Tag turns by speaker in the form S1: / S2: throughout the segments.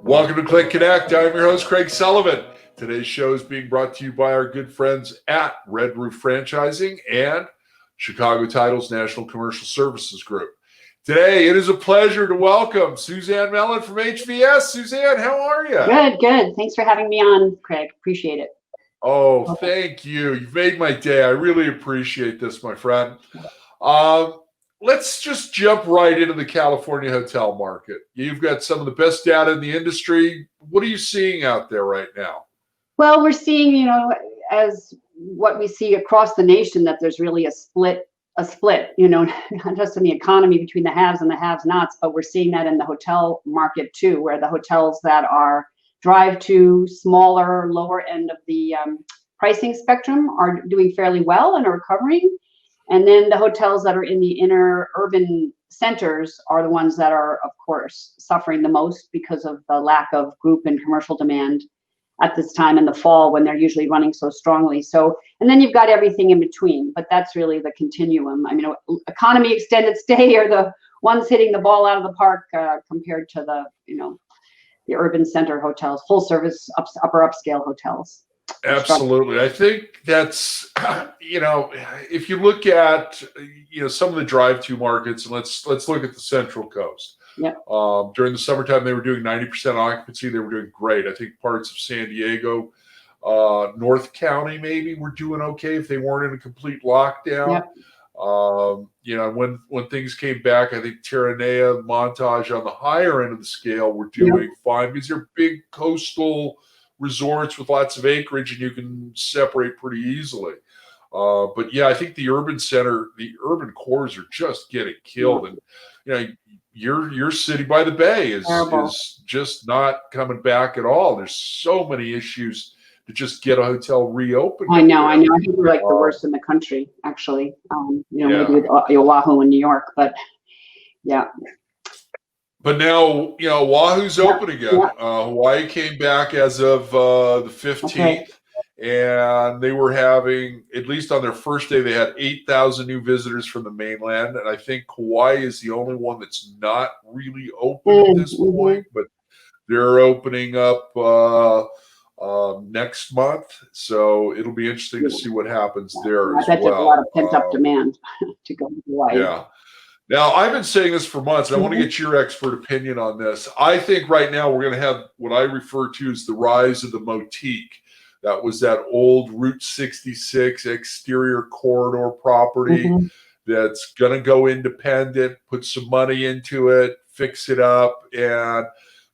S1: Welcome to CLIC Connect. I'm your host, Craig Sullivan. Today's show is being brought to you by our good friends at Red Roof Franchising and Chicago Titles National Commercial Services Group. Today, it is a pleasure to welcome Suzanne Mellen from HVS. Suzanne, how are you?
S2: Good. Thanks for having me on, Craig. Appreciate it.
S1: Oh, thank you. You've made my day. I really appreciate this, my friend. Let's just jump right into the California hotel market. You've got some of the best data in the industry. What are you seeing out there right now?
S2: Well, we're seeing, as what we see across the nation, that there's really a split, not just in the economy between the haves and the have-nots, but we're seeing that in the hotel market too, where the hotels that are drive to smaller, lower end of the pricing spectrum are doing fairly well and are recovering. And then the hotels that are in the inner urban centers are the ones that are, of course, suffering the most because of the lack of group and commercial demand at this time in the fall when they're usually running so strongly. So, and then you've got everything in between, but that's really the continuum. I mean, economy extended stay are the ones hitting the ball out of the park compared to the urban center hotels, full service, upper upscale hotels.
S1: Absolutely. I think that's, if you look at, some of the drive-to markets, and let's look at the Central Coast.
S2: Yeah.
S1: During the summertime, they were doing 90% occupancy. They were doing great. I think parts of San Diego, North County maybe were doing okay if they weren't in a complete lockdown.
S2: Yeah.
S1: When things came back, I think Terranea, Montage on the higher end of the scale were doing fine because they're big coastal resorts with lots of acreage and you can separate pretty easily. But yeah, I think the urban cores are just getting killed. And, your city by the bay is just not coming back at all. There's so many issues to just get a hotel reopened.
S2: I know. I think we're like the worst in the country, actually. Maybe with Oahu and New York, but yeah.
S1: But now, Oahu's open again. Hawaii came back as of the 15th, and they were having, at least on their first day, they had 8,000 new visitors from the mainland. And I think Hawaii is the only one that's not really open at this point, but they're opening up next month. So it'll be interesting to see what happens there as well.
S2: I bet there's a lot of pent-up demand to go to Hawaii.
S1: Yeah. Now, I've been saying this for months, and I want to get your expert opinion on this. I think right now we're going to have what I refer to as the rise of the Motif. That was that old Route 66 exterior corridor property that's going to go independent, put some money into it, fix it up, and,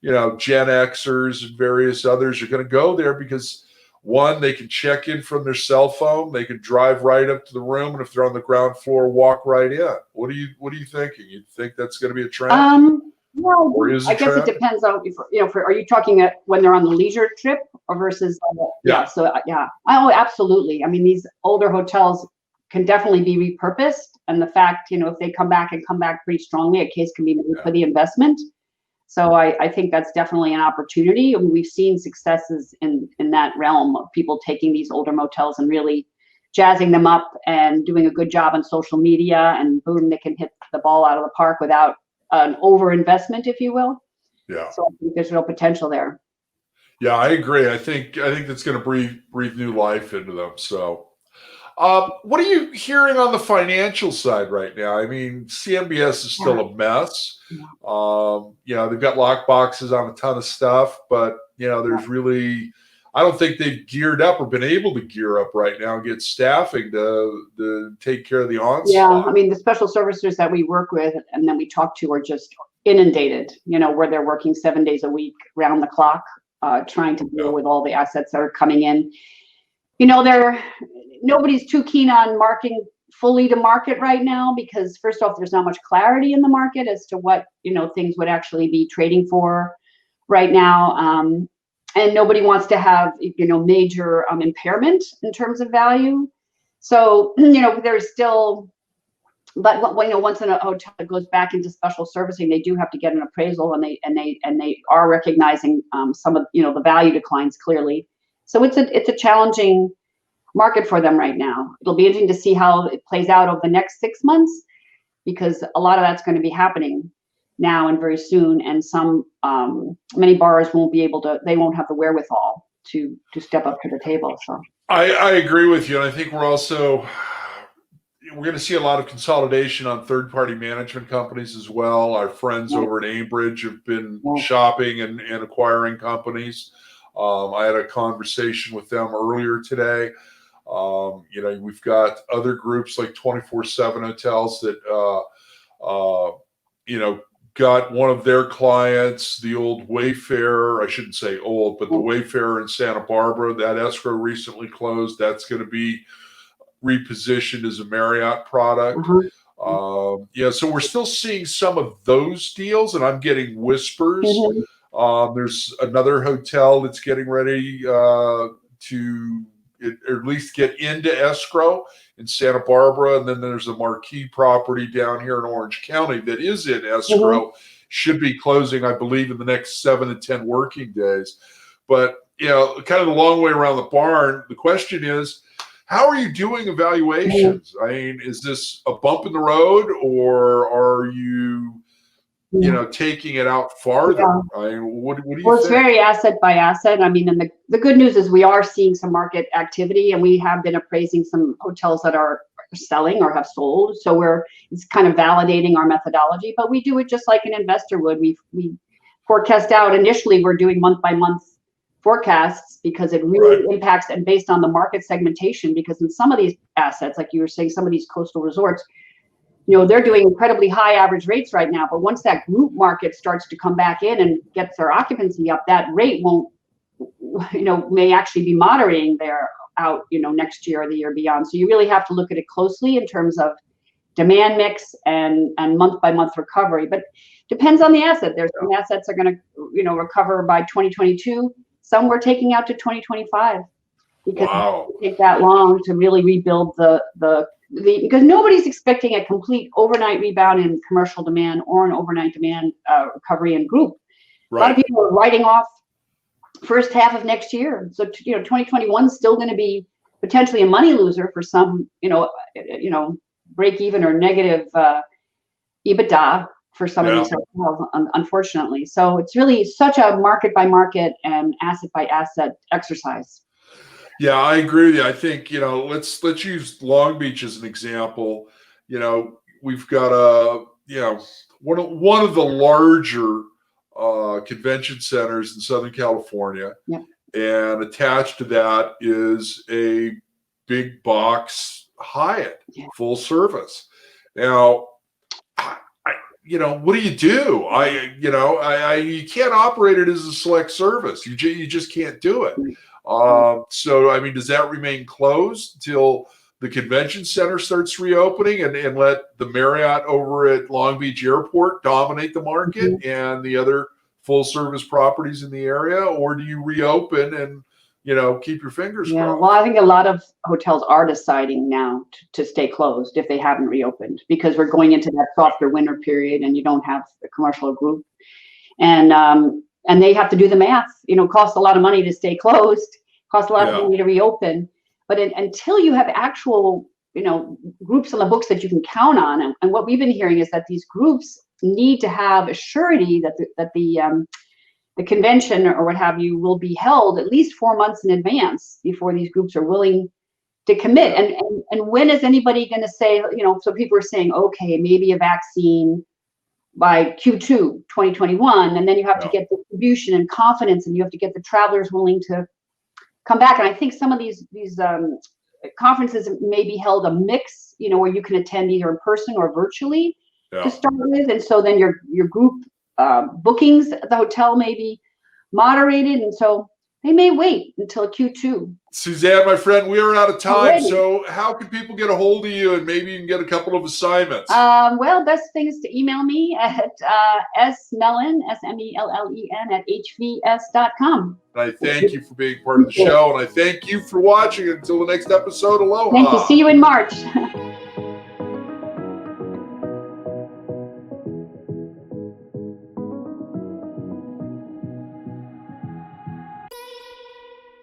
S1: Gen Xers and various others are going to go there because, one, they can check in from their cell phone. They can drive right up to the room, and if they're on the ground floor, walk right in. What are you thinking? You think that's going to be a trend?
S2: Well, I guess it depends on are you talking when they're on the leisure trip or versus? Oh, absolutely. I mean, these older hotels can definitely be repurposed, and the fact if they come back pretty strongly, a case can be made for the investment. So I think that's definitely an opportunity. I mean, we've seen successes in that realm of people taking these older motels and really jazzing them up and doing a good job on social media, and boom, they can hit the ball out of the park without an over-investment, if you will.
S1: Yeah.
S2: So I think there's real potential there.
S1: Yeah, I agree. I think that's going to breathe new life into them. So what are you hearing on the financial side right now? I mean, CMBS is still a mess. They've got lock boxes on a ton of stuff, but there's really, I don't think they've geared up or been able to gear up right now and get staffing to take care of the onslaught.
S2: Yeah, I mean, the special servicers that we work with and then we talk to are just inundated, where they're working 7 days a week, round the clock, trying to deal with all the assets that are coming in. Nobody's too keen on marking fully to market right now because, first off, there's not much clarity in the market as to what things would actually be trading for right now, and nobody wants to have major impairment in terms of value. So there's still, but once a hotel goes back into special servicing, they do have to get an appraisal, and they are recognizing some of the value declines clearly. So it's a challenging market for them right now. It'll be interesting to see how it plays out over the next 6 months, because a lot of that's going to be happening. now and very soon, and some many borrowers won't be able to. They won't have the wherewithal to step up to the table. So
S1: I agree with you, and I think we're going to see a lot of consolidation on third-party management companies as well. Our friends over at Ambridge have been shopping and acquiring companies. I had a conversation with them earlier today. We've got other groups like 24/7 Hotels that, got one of their clients, the old Wayfair. I shouldn't say old, but the Wayfair in Santa Barbara, that escrow recently closed. That's going to be repositioned as a Marriott product. So we're still seeing some of those deals, and I'm getting whispers. There's another hotel that's getting ready to at least get into escrow in Santa Barbara, and then there's a marquee property down here in Orange County that is in escrow. Should be closing, I believe, in the next 7 to 10 working days. But kind of the long way around the barn. The question is, how are you doing evaluations? I mean, is this a bump in the road, or are you, taking it out farther? I mean, what do you think?
S2: It's very asset by asset. I mean, and the good news is we are seeing some market activity, and we have been appraising some hotels that are selling or have sold. So it's kind of validating our methodology, but we do it just like an investor would. We forecast out. Initially, we're doing month by month forecasts because it really impacts, and based on the market segmentation, because in some of these assets, like you were saying, some of these coastal resorts, they're doing incredibly high average rates right now, but once that group market starts to come back in and gets their occupancy up, that rate won't, may actually be moderating there out, next year or the year beyond. So you really have to look at it closely in terms of demand mix and month by month recovery, but depends on the asset. There's some assets are going to, recover by 2022. Some we're taking out to 2025 because it take that long to really rebuild because nobody's expecting a complete overnight rebound in commercial demand or an overnight demand recovery in group. A lot of people are writing off first half of next year. So 2021 is still going to be potentially a money loser for some, break even or negative EBITDA for some of these hotels, unfortunately. So it's really such a market by market and asset by asset exercise.
S1: Yeah, I agree with you. I think, let's use Long Beach as an example. We've got one of the larger convention centers in Southern California. And attached to that is a big box Hyatt, full service. Now, what do you do? You can't operate it as a select service. You just can't do it. So, I mean, does that remain closed until the convention center starts reopening and let the Marriott over at Long Beach Airport dominate the market and the other full service properties in the area? Or do you reopen and, keep your fingers crossed?
S2: Well, I think a lot of hotels are deciding now to stay closed if they haven't reopened, because we're going into that softer winter period and you don't have the commercial group. And they have to do the math. It costs a lot of money to stay closed, costs a lot of money to reopen. But until you have actual, groups on the books that you can count on, and what we've been hearing is that these groups need to have a surety that the convention or what have you will be held at least 4 months in advance before these groups are willing to commit. And when is anybody going to say, so people are saying, okay, maybe a vaccine by Q2 2021, and then you have to get distribution and confidence, and you have to get the travelers willing to come back. And I think some of these conferences may be held a mix, where you can attend either in person or virtually to start with, and so then your group bookings at the hotel may be moderated, and so they may wait until Q2.
S1: Suzanne, my friend, we are out of time. So how can people get a hold of you and maybe you can get a couple of assignments?
S2: Well, best thing is to email me at smellen, SMELLEN at HVS.com.
S1: And I thank you for being part of the show, and I thank you for watching. Until the next episode, aloha.
S2: Thank you. See you in March.